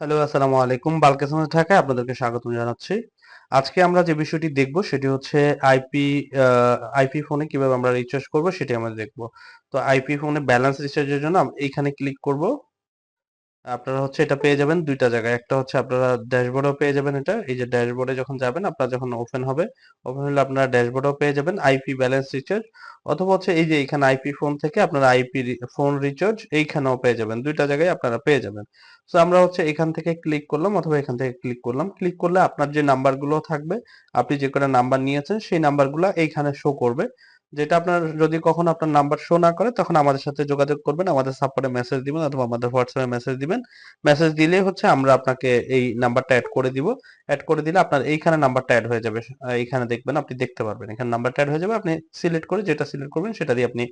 Hello, আসসালামু আলাইকুম। বালকেসমাস ঢাকায় আপনাদেরকে স্বাগতম জানাচ্ছি। আজকে আমরা যে বিষয়টি দেখব সেটি হচ্ছে আইপি আইপি ফোনে কিভাবে আমরা রিচার্জ করব সেটি আমরা দেখব। তো আইপি ফোনে ব্যালেন্স রিচার্জের জন্য এইখানে ক্লিক করব। আপনারা হচ্ছে এটা পেয়ে যাবেন ২ টা জায়গায়। একটা হচ্ছে আপনারা ড্যাশবোর্ডেও পেয়ে যাবেন এটা। এই যে ড্যাশবোর্ডে যখন যাবেন আপনার যখন ওপেন হবে, ওপেন হলে আপনারা ড্যাশবোর্ডেও পেয়ে যাবেন আইপি ব্যালেন্স রিচার্জ অথবা হচ্ছে এই যে এখানে আইপি ফোন থেকে আপনারা আইপি ফোন রিচার্জ এইখানেও পেয়ে যাবেন। ২ টা জায়গায় আপনারা পেয়ে যাবেন। সো আমরা হচ্ছে এখান থেকে ক্লিক করলাম অথবা এখান থেকে ক্লিক করলাম। ক্লিক করলে আপনার যে নাম্বারগুলো থাকবে, আপনি যে কটা নাম্বার নিয়েছেন সেই নাম্বারগুলা এইখানে শো করবে। যেটা আপনার যদি কখনো আপনার নাম্বার শো না করে তখন আমাদের সাথে যোগাযোগ করবেন, আমাদের সাপোর্টে মেসেজ দিবেন অথবা আমাদের হোয়াটসঅ্যাপে মেসেজ দিবেন। মেসেজ দিলেই হচ্ছে আমরা আপনাকে এই নাম্বারটা এড করে দিব। এড করে দিলে আপনার এইখানে নাম্বারটা এড হয়ে যাবে। এইখানে দেখবেন, আপনি দেখতে পারবেন এখানে নাম্বারটা এড হয়ে যাবে। আপনি সিলেক্ট করে যেটা সিলেক্ট করবেন সেটা দিয়ে আপনি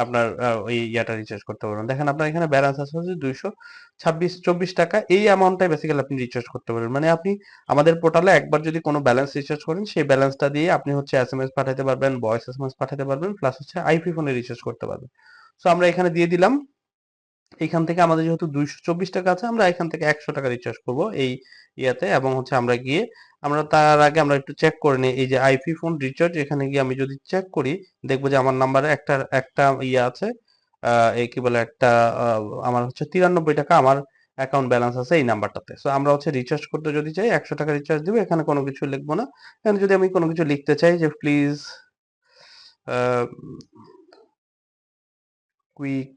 আপনার ওই ইয়াটা রিচার্জ করতে পারবেন। দেখেন আপনার এখানে ব্যালেন্স আছে হচ্ছে 226-24 টাকা। এই অ্যামাউন্টটাই বেসিক্যালি আপনি রিচার্জ করতে পারবেন। মানে আপনি আমাদের পোর্টালে একবার যদি কোনো ব্যালেন্স রিচার্জ করেন সেই ব্যালেন্সটা দিয়ে আপনি হচ্ছে এসএমএস পাঠাতে পারবেন, ভয়েস এসএমএস পাঠাতে পারবেন, প্লাস হচ্ছে আইপি ফোনে রিচার্জ করতে পারবেন। সো আমরা এখানে দিয়ে দিলাম। এখান থেকে আমাদের যেহেতু 224 টাকা আছে, আমরা এখান থেকে 100 টাকা রিচার্জ করব এই ইয়াতে। এবং হচ্ছে আমরা গিয়ে আমরা তার আগে আমরা একটু চেক করে নিই। এই যে আইপি ফোন রিচার্জ, এখানে গিয়ে আমি যদি চেক করি দেখবো যে আমার নাম্বারে একটা একটা ইয়ে আছে। এই কি বলে একটা আমার হচ্ছে 93 টাকা আমার অ্যাকাউন্ট ব্যালেন্স আছে এই নাম্বারটাতে। সো আমরা হচ্ছে রিচার্জ করতে যদি চাই 100 টাকা রিচার্জ দিব। এখানে কোনো কিছু লিখবো না। এখানে যদি আমি কোনো কিছু লিখতে চাই যে please quick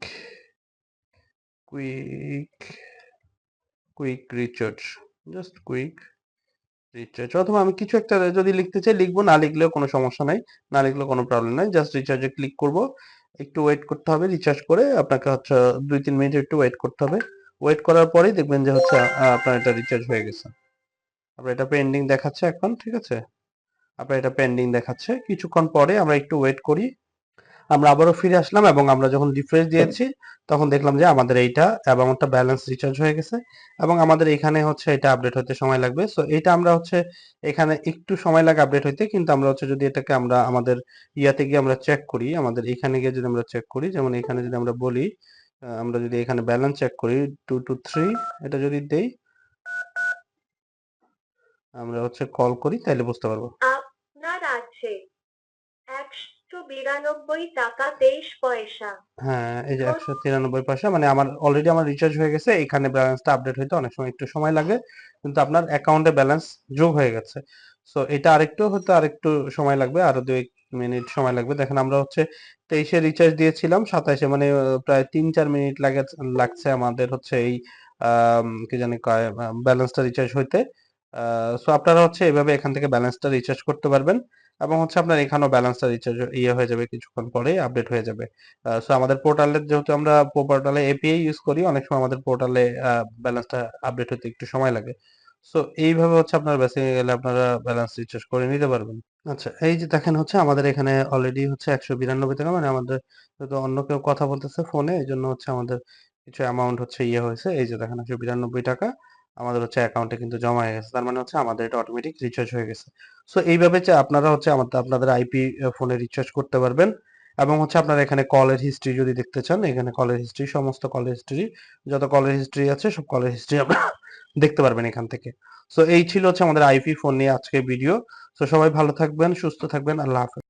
quick quick recharge, just quick recharge, অথবা আমি কিছু একটা যদি লিখতে চাই লিখবো, না লিখলেও কোনো সমস্যা নাই, না লিখলেও কোনো প্রবলেম নাই। জাস্ট রিচার্জে ক্লিক করব। একটু ওয়েট করতে হবে। রিচার্জ করে আপনাকে হচ্ছে 2-3 মিনিট একটু ওয়েট করতে হবে। ওয়েট করার পরেই দেখবেন যে হচ্ছে আপনার এটা রিচার্জ হয়ে গেছে। আপনার এটা পেন্ডিং দেখাচ্ছে এখন, ঠিক আছে? আপনার এটা পেন্ডিং দেখাচ্ছে। কিছুক্ষণ পরে আমরা একটু ওয়েট করি। আমরা আবারও ফিরে আসলাম এবং আমরা যখন রিফ্রেশ দিয়েছি তখন দেখলাম যে আমাদের এইটা অ্যামাউন্টটা ব্যালেন্স রিচার্জ হয়ে গেছে এবং আমাদের এখানে হচ্ছে এটা আপডেট হতে সময় লাগবে। সো এটা আমরা হচ্ছে এখানে একটু সময় লাগে আপডেট হইতে, কিন্তু আমরা হচ্ছে যদি এটাকে আমরা আমাদের ইয়াতে গিয়ে আমরা চেক করি, আমাদের এখানে গিয়ে যদি আমরা চেক করি, যেমন এখানে যদি আমরা বলি আমরা যদি এখানে ব্যালেন্স চেক করি 223 এটা যদি দেই, আমরা হচ্ছে কল করি, তাইলে বুঝতে পারবো। আপনার আছে 192 টাকা 23 পয়সা। হ্যাঁ, এই যে ধন্য- 193 পয়সা, মানে আমার অলরেডি আমার রিচার্জ হয়ে গেছে। এখানে ব্যালেন্সটা আপডেট হইতে অনেক সময় একটু সময় লাগে, কিন্তু আপনার অ্যাকাউন্টে ব্যালেন্স যোগ হয়ে গেছে। সো এটা আরেকটু হয়তো আরেকটু সময় লাগবে, আরো 2-1 মিনিট সময় লাগবে। দেখেন আমরা হচ্ছে 23-এ রিচার্জ দিয়েছিলাম, 27-এ মানে প্রায় 3-4 মিনিট লাগছে আমাদের হচ্ছে এই কি জানি কয় ব্যালেন্সটা রিচার্জ হইতে। সো আপনারা হচ্ছে এভাবে এখান থেকে ব্যালেন্সটা রিচার্জ করতে পারবেন এবং হচ্ছে আপনার এখানেও ব্যালেন্সটা রিচার্জ ইয়ে হয়ে যাবে, কিছুক্ষণ পরেই আপডেট হয়ে যাবে। সো আমাদের পোর্টালে যেহেতু আমরা পোর্টালে এপিআই ইউজ করি, অনেক সময় আমাদের পোর্টালে ব্যালেন্সটা আপডেট হতে একটু সময় লাগে। সো এইভাবে হচ্ছে আপনারা বেসিক্যালি আপনারা ব্যালেন্স রিচার্জ করে নিতে পারবেন। আচ্ছা, এই যে দেখেন হচ্ছে আমাদের এখানে অলরেডি হচ্ছে 192 টাকা, মানে আমাদের যেহেতু অন্য কেউ কথা বলতেছে ফোনে, এই জন্য হচ্ছে আমাদের কিছু অ্যামাউন্ট হচ্ছে ইয়ে হয়েছে। এই যে দেখেন 192 টাকা আমাদের হচ্ছে অ্যাকাউন্টে কিন্তু জমা হয়ে গেছে। তার মানে হচ্ছে আমাদের এটা অটোমেটিক রিচার্জ হয়ে গেছে। সো এইভাবে আপনারা হচ্ছে আপনাদের আইপি ফোনে রিচার্জ করতে পারবেন। এবং হচ্ছে আপনারা এখানে কলের হিস্ট্রি যদি দেখতে চান, এখানে কলের হিস্ট্রি, সমস্ত কলের হিস্ট্রি, যত কলের হিস্ট্রি আছে সব কলের হিস্ট্রি আপনারা দেখতে পারবেন এখান থেকে। সো এই ছিল হচ্ছে আমাদের আইপি ফোন নিয়ে আজকের ভিডিও। তো সবাই ভালো থাকবেন, সুস্থ থাকবেন। আল্লাহ হাফেজ।